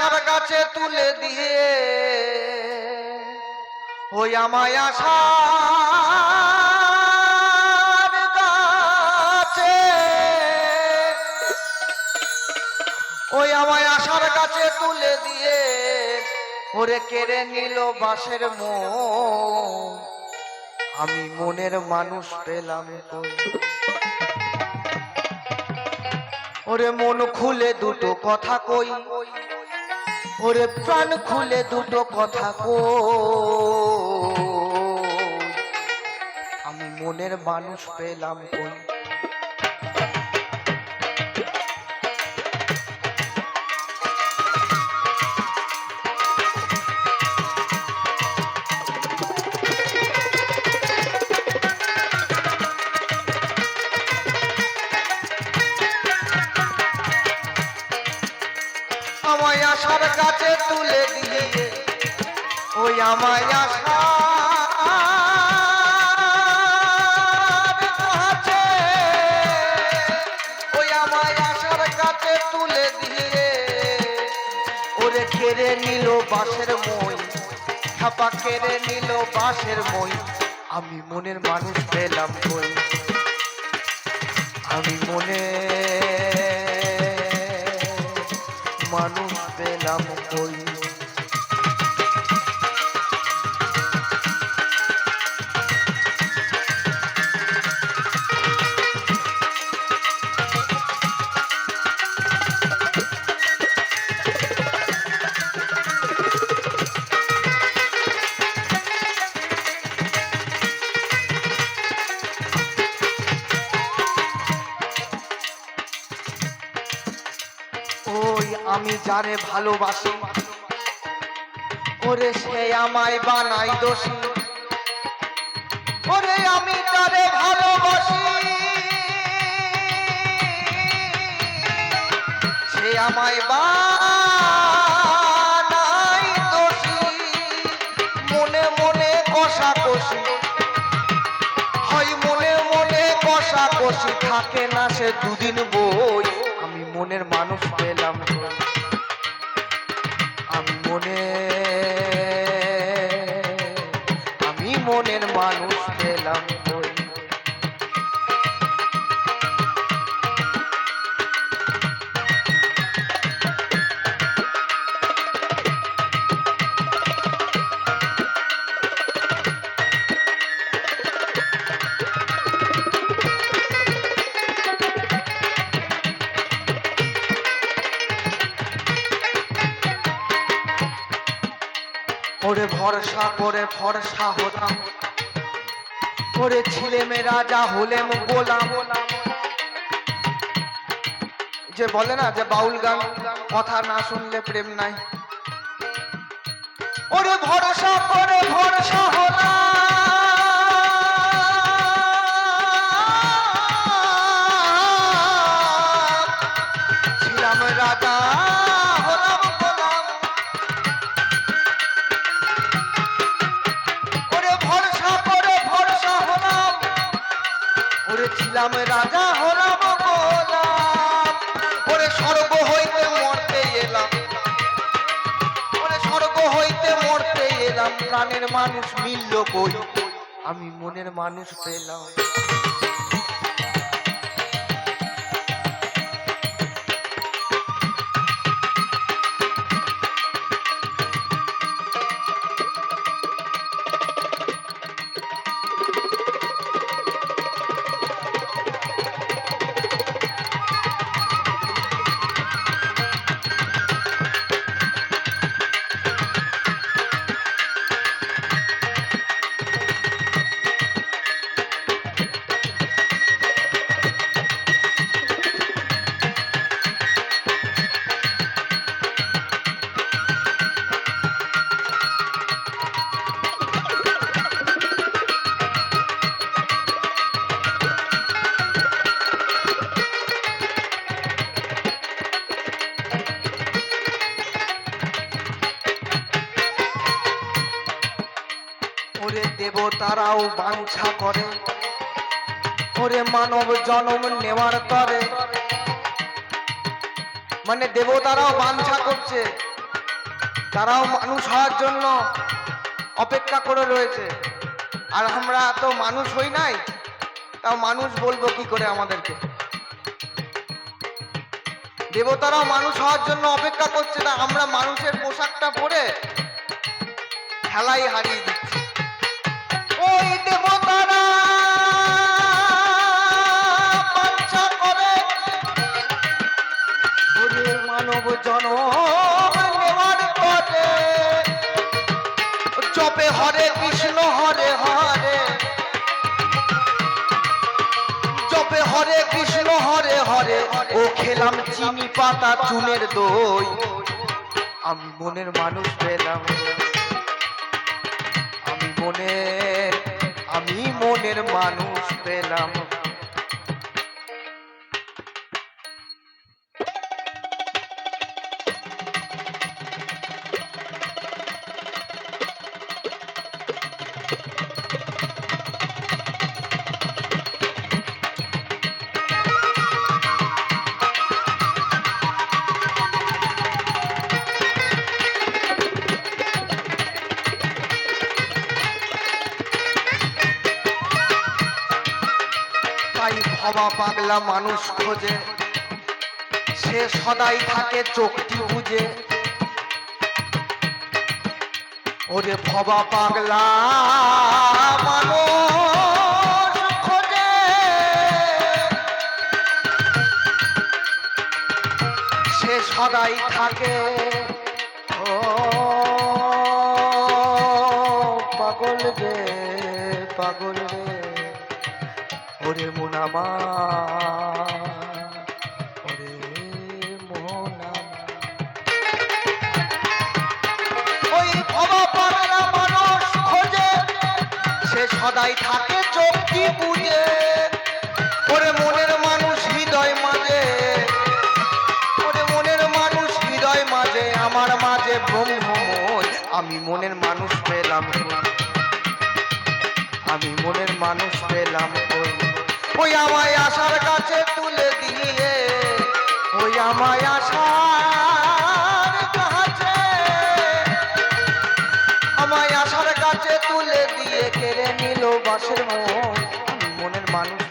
আশার গাছে তুলে দিয়ে ওই আমায় আশার গাছে ওই আমায় আশার গাছে তুলে দিয়ে ওরে কেড়ে নিল বাঁশের মন আমি মনের মানুষ পেলাম কই ওরে মন খুলে দুটো কথা কই ওরে প্রাণ খুলে দুটো কথা কই আমি মনের মানুষ পেলাম কই আমায় আশার কাছে তুলে দিয়ে ওই আমায় আশার কাছে ওই আমায় আশার কাছে তুলে দিয়ে ওরে কেড়ে নিল বাঁশের মই ছাপা কেড়ে নিল বাঁশের মই আমি মনের মানুষ পেলাম কই আমি মনে মানুষ পেলাম কই আমি যারে ভালোবাসি ওরে সে আমায় বানাই দোষী ওরে আমি যারে ভালোবাসি সে আমায় বানাই দোষী মনে মনে কষাকষি হয় মনে মনে কষাকষি থাকে না সে দুদিন বই আমি মনের মানুষ পেলাম আমি মনের মানুষ পেলাম কই ওরে ভরসা করে ভরসা হলাম ওরে ছিলে মে রাজা হলেম গোলাম যে বলে না যে বাউল গান কথা না শুনলে প্রেম নাই ওরে ভরসা করে ভরসা হলাম ছিলাম রাজা হলাম ছিলাম রাজা হলাম গোলাম ওরে স্বর্গ হইতে মরতে এলাম ওরে স্বর্গ হইতে মরতে এলাম প্রাণের মানুষ মিলল কই আমি মনের মানুষ পেলাম ওরে দেবতারাও বাঞ্ছা করে ওরে মানব জন্ম নেওয়ার তরে মানে দেবতারাও বাঞ্ছা করছে তারাও মানুষ হওয়ার জন্য অপেক্ষা করে রয়েছে, আর আমরা তো মানুষ হই নাই, তাও মানুষ বলবো কি করে আমাদেরকে? দেবতারাও মানুষ হওয়ার জন্য অপেক্ষা করছে না, আমরা মানুষের পোশাকটা পরে খেলাই হারিয়ে দিচ্ছি। ওই দেবতারা বাঞ্ছা করে ওরে মানব জনম নেওয়ার পরে জপে হরে কৃষ্ণ হরে হরে, জপে হরে কৃষ্ণ হরে হরে, ও খেলাম চিনি পাতা চুনের দই, আমি মনের মানুষ পেলাম, আমি মনের মানুষ পেলাম। তাই ভবা পাগলা মানুষ খোঁজে, সে সদাই থাকে চোখটি বুঝে, ওরে ভবা পাগলা মানুষ খোঁজে, সে সদাই থাকে ও পাগল রে পাগল রে, ওরে মন আমার, ওরে মন আমার। ওই ভবা পাগলা মানুষ খোঁজে, সে সদাই থাকে চোখটি বুঝে, ওরে মনের মানুষ হৃদয় মাঝে, ওরে মনের মানুষ হৃদয় মাঝে, আমার মাঝে ব্রহ্মময়, আমি মনের মানুষ পেলাম, আমি মনের মানুষ পেলাম। ওই আমায় আশার কাছে তুলে দিয়ে, ওই আমায় আশার কাছে, আমায় আশার কাছে তুলে দিয়ে কেড়ে নিল বাসের মন, আমি মনের মানুষ